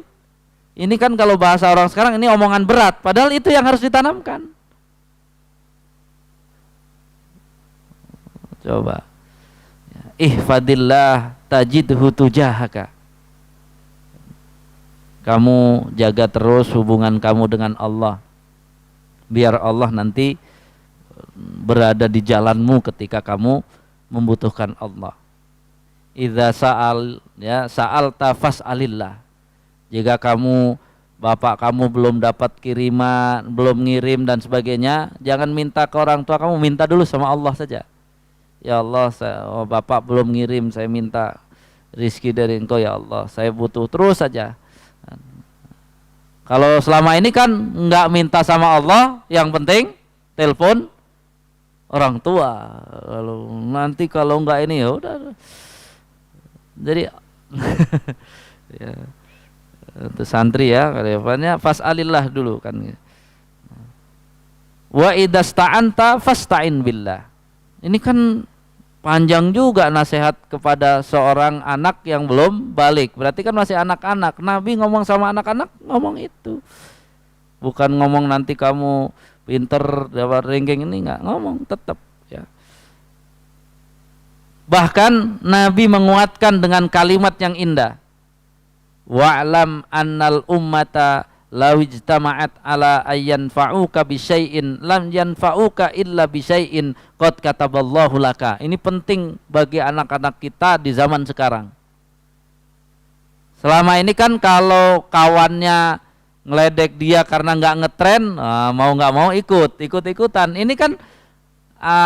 Speaker 1: Ini kan kalau bahasa orang sekarang ini omongan berat, padahal itu yang harus ditanamkan. Coba. Ihfadillah tajidhu tujahaka. Kamu jaga terus hubungan kamu dengan Allah, biar Allah nanti berada di jalanmu ketika kamu membutuhkan Allah. Idza sa'al ya sa'alta fas'alillah. Jika kamu, bapak kamu belum dapat kiriman, belum ngirim dan sebagainya, jangan minta ke orang tua kamu, minta dulu sama Allah saja. Ya Allah, bapak belum ngirim, saya minta rizki dari Engkau ya Allah, saya butuh, terus saja. Kalau selama ini kan nggak minta sama Allah, yang penting telepon orang tua. Kalau nanti kalau nggak ini ya udah. Jadi ya, untuk santri ya, kalimatnya fas'alillah dulu kan. Wa idasta'anta fasta'in billah. Ini kan panjang juga nasihat kepada seorang anak yang belum balik. Berarti kan masih anak-anak. Nabi ngomong sama anak-anak, ngomong itu. Bukan ngomong nanti kamu pinter dapat ranking, ini enggak, ngomong tetap ya. Bahkan Nabi menguatkan dengan kalimat yang indah. Wa'lam annal ummata law ijtama'at ala ayyanfa'uka bisyai'in lam yanfa'uka illa bisyai'in qad kataballahu laka. Ini penting bagi anak-anak kita di zaman sekarang. Selama ini kan kalau kawannya ngeledek dia karena nggak ngetren, mau nggak mau ikut-ikutan. Ini kan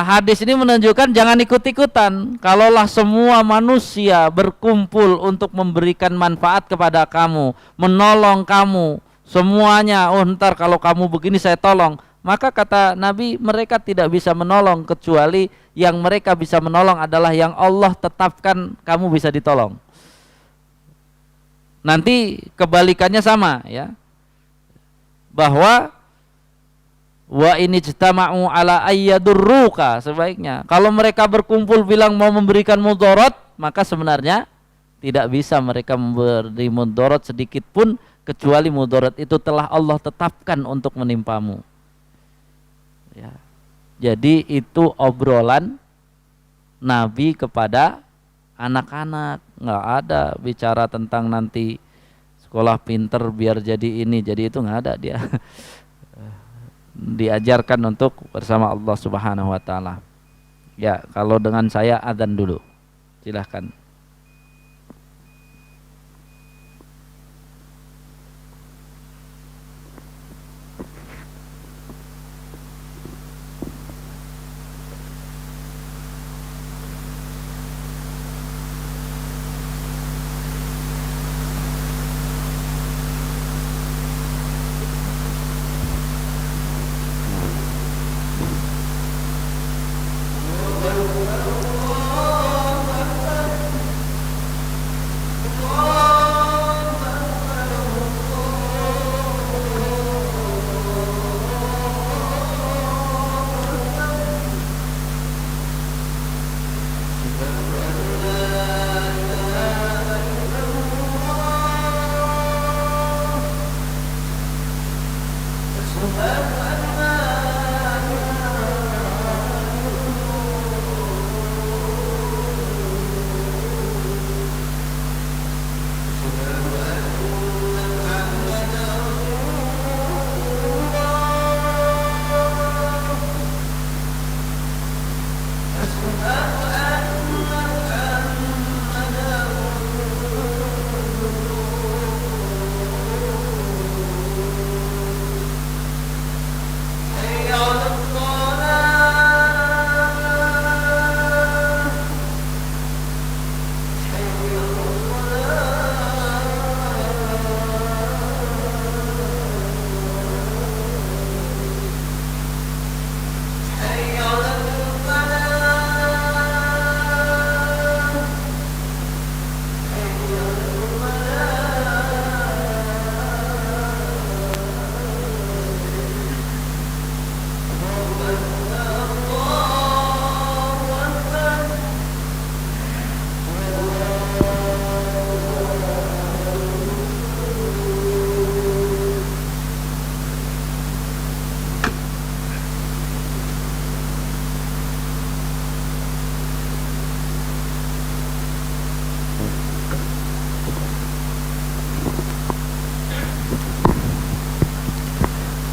Speaker 1: hadis ini menunjukkan jangan ikut-ikutan. Kalaulah semua manusia berkumpul untuk memberikan manfaat kepada kamu, menolong kamu, semuanya, oh ntar kalau kamu begini saya tolong, maka kata Nabi, mereka tidak bisa menolong kecuali yang mereka bisa menolong adalah yang Allah tetapkan kamu bisa ditolong. Nanti kebalikannya sama ya, bahwa wa ini ijtama'u ala ayyadurruka, sebaiknya kalau mereka berkumpul bilang mau memberikan mudarat, maka sebenarnya tidak bisa mereka memberi mudarat sedikit pun, kecuali mudarat itu telah Allah tetapkan untuk menimpamu ya. Jadi itu obrolan Nabi kepada anak-anak, nggak ada bicara tentang nanti sekolah pinter biar jadi ini jadi itu, nggak ada. Dia diajarkan untuk bersama Allah Subhanahu wa taala. Ya, kalau dengan saya adzan dulu. Silahkan.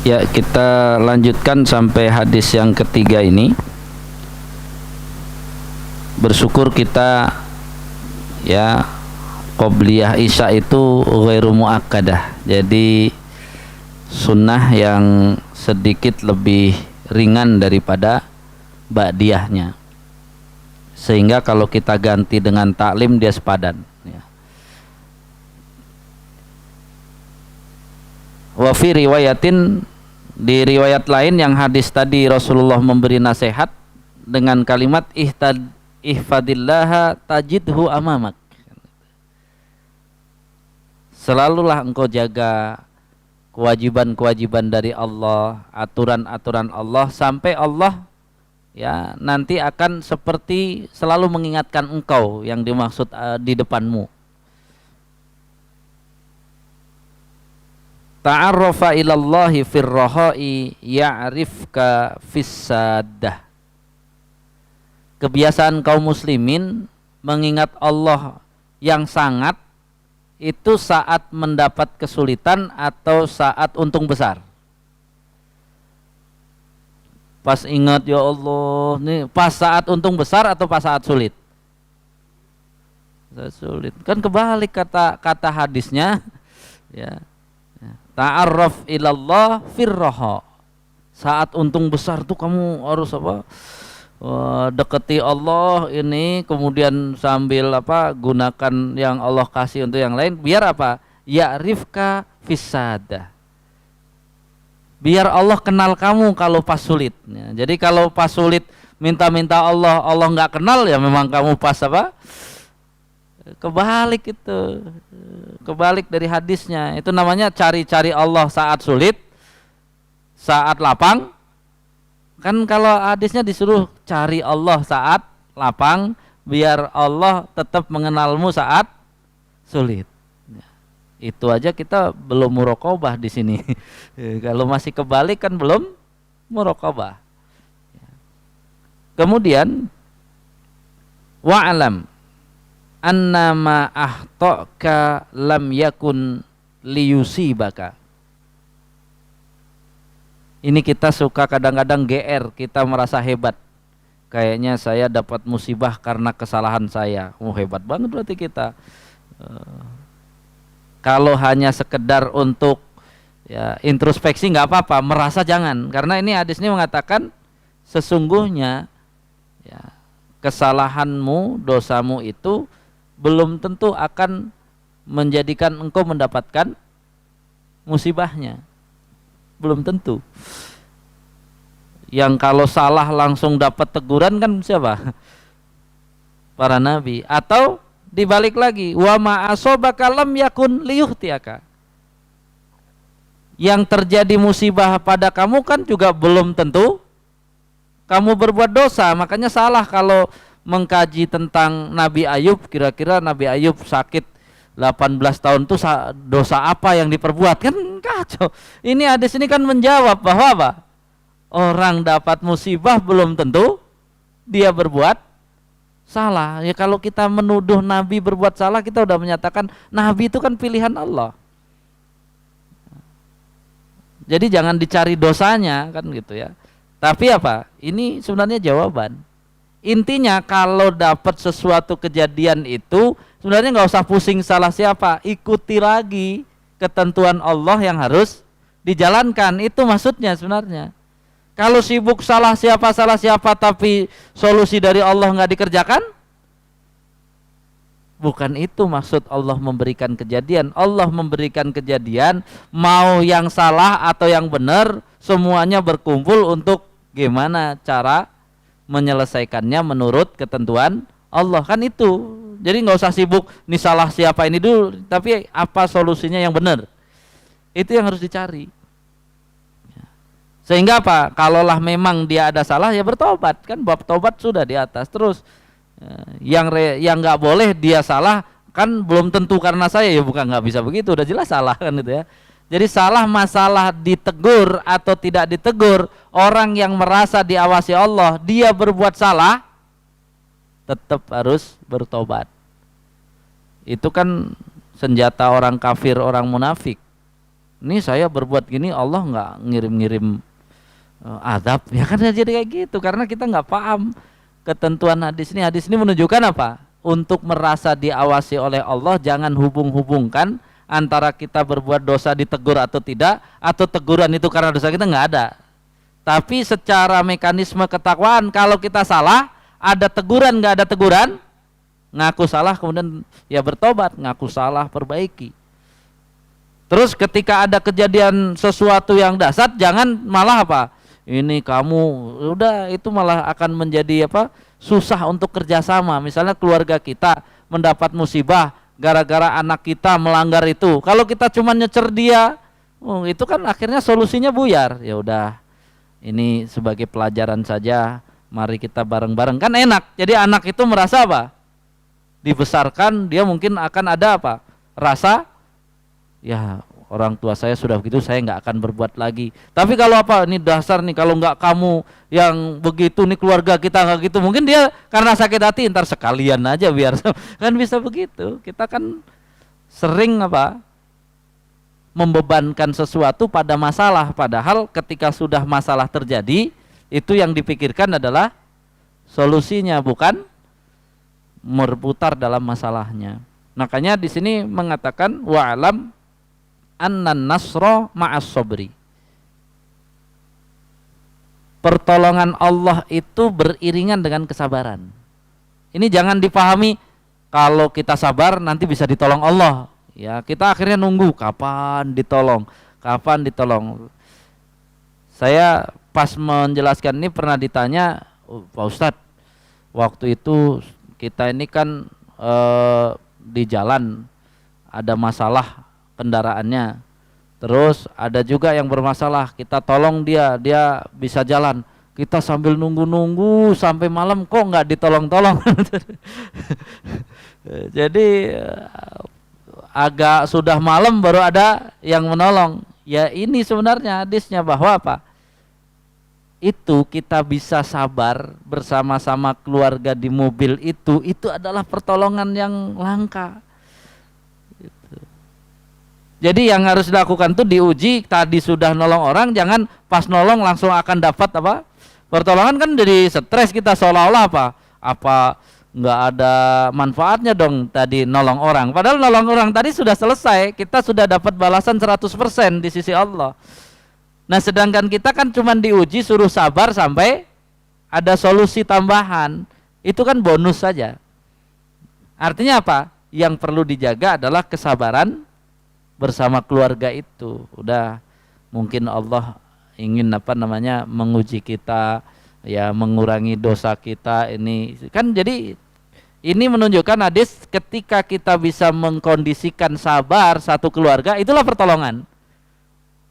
Speaker 1: Ya, kita lanjutkan sampai hadis yang ketiga ini. Bersyukur kita ya, qobliyah isya itu ghairu muakkadah. Jadi sunnah yang sedikit lebih ringan daripada ba'diyahnya. Sehingga kalau kita ganti dengan taklim dia sepadan ya. Wa fi riwayatin, di riwayat lain yang hadis tadi Rasulullah memberi nasihat dengan kalimat ihfadillaha tajidhu amamak. Selalulah engkau jaga kewajiban-kewajiban dari Allah, aturan-aturan Allah, sampai Allah ya nanti akan seperti selalu mengingatkan engkau yang dimaksud di depanmu. Ta'arrafa ilallahi firrahai ya'rifka fissadah. Kebiasaan kaum muslimin mengingat Allah yang sangat itu saat mendapat kesulitan atau saat untung besar. Pas ingat ya Allah, nih pas saat untung besar atau pas saat sulit? Saat sulit. Kan kebalik kata hadisnya ya. Ta'arraf ilallah firraha. Saat untung besar tuh kamu harus apa? Deketi Allah ini, kemudian sambil apa, gunakan yang Allah kasih untuk yang lain, biar apa? Ya'rifka fissadah. Biar Allah kenal kamu kalau pas sulit ya. Jadi kalau pas sulit minta-minta Allah, Allah nggak kenal ya memang kamu pas apa? Kebalik itu. Kebalik dari hadisnya. Itu namanya cari-cari Allah saat sulit, saat lapang. Kan kalau hadisnya disuruh cari Allah saat lapang, biar Allah tetap mengenalmu saat sulit. Itu aja kita belum muraqabah di sini. Kalau masih kebalik kan belum muraqabah. Kemudian wa'lam annama ahtaka lam yakun liyusibaka. Ini kita suka kadang-kadang GR, kita merasa hebat. Kayaknya saya dapat musibah karena kesalahan saya. Hebat banget berarti kita. Kalau hanya sekedar untuk ya introspeksi nggak apa-apa, merasa jangan. Karena ini hadis ini mengatakan sesungguhnya ya, kesalahanmu, dosamu itu belum tentu akan menjadikan engkau mendapatkan musibahnya. Belum tentu. Yang kalau salah langsung dapat teguran kan siapa? Para nabi. Atau dibalik lagi, wa ma asobaka lam yakun liyuhtiaka. Yang terjadi musibah pada kamu kan juga belum tentu kamu berbuat dosa. Makanya salah kalau mengkaji tentang Nabi Ayub, kira-kira Nabi Ayub sakit 18 tahun itu dosa apa yang diperbuat, kan kacau. Ini hadis ini kan menjawab bahwa apa? Orang dapat musibah belum tentu dia berbuat salah. Ya kalau kita menuduh Nabi berbuat salah, kita udah menyatakan Nabi itu kan pilihan Allah. Jadi jangan dicari dosanya kan gitu ya. Tapi apa? Ini sebenarnya jawaban. Intinya kalau dapat sesuatu kejadian itu sebenarnya nggak usah pusing salah siapa, ikuti lagi ketentuan Allah yang harus dijalankan. Itu maksudnya sebenarnya. Kalau sibuk salah siapa tapi solusi dari Allah nggak dikerjakan, bukan itu maksud Allah memberikan kejadian. Allah memberikan kejadian, mau yang salah atau yang benar, semuanya berkumpul untuk gimana cara menyelesaikannya menurut ketentuan Allah, kan itu. Jadi nggak usah sibuk nih salah siapa ini dulu, tapi apa solusinya yang benar, itu yang harus dicari. Sehingga apa? Kalaulah memang dia ada salah ya bertobat, kan bab tobat sudah di atas. Terus yang nggak boleh dia salah kan belum tentu karena saya, ya bukan, nggak bisa begitu, udah jelas salah kan itu ya. Jadi salah masalah ditegur atau tidak ditegur, orang yang merasa diawasi Allah, dia berbuat salah, tetap harus bertobat. Itu kan senjata orang kafir, orang munafik. Ini saya berbuat gini Allah nggak ngirim-ngirim adab, ya kan jadi kayak gitu karena kita nggak paham ketentuan hadis ini. Hadis ini menunjukkan apa? Untuk merasa diawasi oleh Allah, jangan hubung-hubungkan antara kita berbuat dosa ditegur atau tidak, atau teguran itu karena dosa kita, nggak ada. Tapi secara mekanisme ketakwaan, kalau kita salah, ada teguran nggak ada teguran, ngaku salah kemudian ya bertobat, ngaku salah perbaiki. Terus ketika ada kejadian sesuatu yang dahsyat, jangan malah apa? Ini kamu udah, itu malah akan menjadi apa? Susah untuk kerjasama. Misalnya keluarga kita mendapat musibah gara-gara anak kita melanggar itu. Kalau kita cuma nyecer dia, itu kan akhirnya solusinya buyar. Ya udah, ini sebagai pelajaran saja. Mari kita bareng-bareng, kan enak. Jadi anak itu merasa apa? Dibesarkan, dia mungkin akan ada apa? Rasa, ya orang tua saya sudah begitu, saya nggak akan berbuat lagi. Tapi kalau apa, ini dasar nih, kalau nggak kamu yang begitu nih, keluarga kita nggak gitu, mungkin dia karena sakit hati ntar sekalian aja biar kan bisa begitu. Kita kan sering apa, membebankan sesuatu pada masalah, padahal ketika sudah masalah terjadi, itu yang dipikirkan adalah solusinya, bukan berputar dalam masalahnya. Makanya di sini mengatakan wa'alam annan nasra ma'as sabri. Pertolongan Allah itu beriringan dengan kesabaran. Ini jangan dipahami kalau kita sabar nanti bisa ditolong Allah. Ya, kita akhirnya nunggu kapan ditolong, kapan ditolong. Saya pas menjelaskan ini pernah ditanya, Pak Ustadz, waktu itu kita ini kan di jalan ada masalah kendaraannya, terus ada juga yang bermasalah, kita tolong dia bisa jalan, kita sambil nunggu-nunggu sampai malam kok nggak ditolong-tolong. Jadi agak sudah malam baru ada yang menolong. Ya ini sebenarnya hadisnya bahwa apa? Itu kita bisa sabar bersama-sama keluarga di mobil itu adalah pertolongan yang langka. Jadi yang harus dilakukan tuh diuji, tadi sudah nolong orang, jangan pas nolong langsung akan dapat apa? Pertolongan, kan jadi stres kita seolah-olah apa nggak ada manfaatnya dong tadi nolong orang. Padahal nolong orang tadi sudah selesai, kita sudah dapat balasan 100% di sisi Allah. Nah sedangkan kita kan cuma diuji suruh sabar sampai ada solusi tambahan, itu kan bonus saja. Artinya apa? Yang perlu dijaga adalah kesabaran bersama keluarga itu. Udah, mungkin Allah ingin apa namanya menguji kita, ya mengurangi dosa kita ini kan. Jadi ini menunjukkan hadis ketika kita bisa mengkondisikan sabar satu keluarga, itulah pertolongan.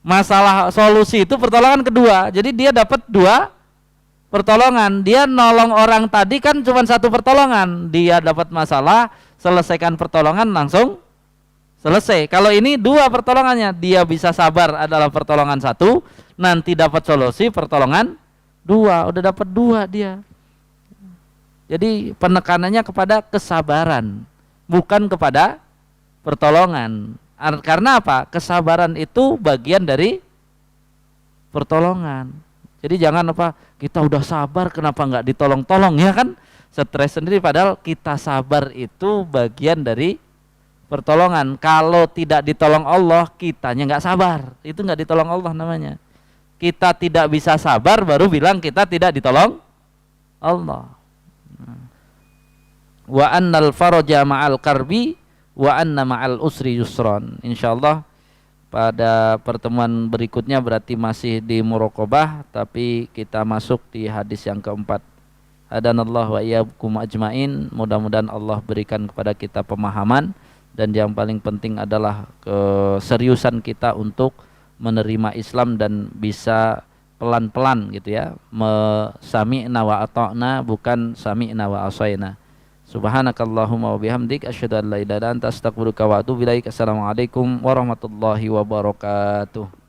Speaker 1: Masalah solusi itu pertolongan kedua. Jadi dia dapat dua pertolongan. Dia nolong orang tadi kan cuma satu pertolongan, dia dapat masalah, selesaikan pertolongan langsung selesai. Kalau ini dua pertolongannya, dia bisa sabar adalah pertolongan satu, nanti dapat solusi pertolongan dua, udah dapat dua dia. Jadi penekanannya kepada kesabaran, bukan kepada pertolongan. Karena apa? Kesabaran itu bagian dari pertolongan. Jadi jangan apa, kita udah sabar kenapa nggak ditolong-tolong, ya kan? Stres sendiri, padahal kita sabar itu bagian dari pertolongan. Kalau tidak ditolong Allah, kitanya nggak sabar. Itu nggak ditolong Allah namanya. Kita tidak bisa sabar baru bilang kita tidak ditolong Allah. Wa annal faraja ma'al karbi wa anna ma'al usri yusron. Insyaallah pada pertemuan berikutnya berarti masih di muraqabah, tapi kita masuk di hadis yang keempat. Hadanallahu wa iyyakum ajmain. Mudah-mudahan Allah berikan kepada kita pemahaman, dan yang paling penting adalah keseriusan kita untuk menerima Islam dan bisa pelan-pelan gitu ya, sami'na wa ata'na, bukan sami'na wa asaina. Subhanakallahumma wa bihamdik asyhadu an la ilaha illa anta astaghfiruka wa atubu ilaik. Assalamualaikum warahmatullahi wabarakatuh.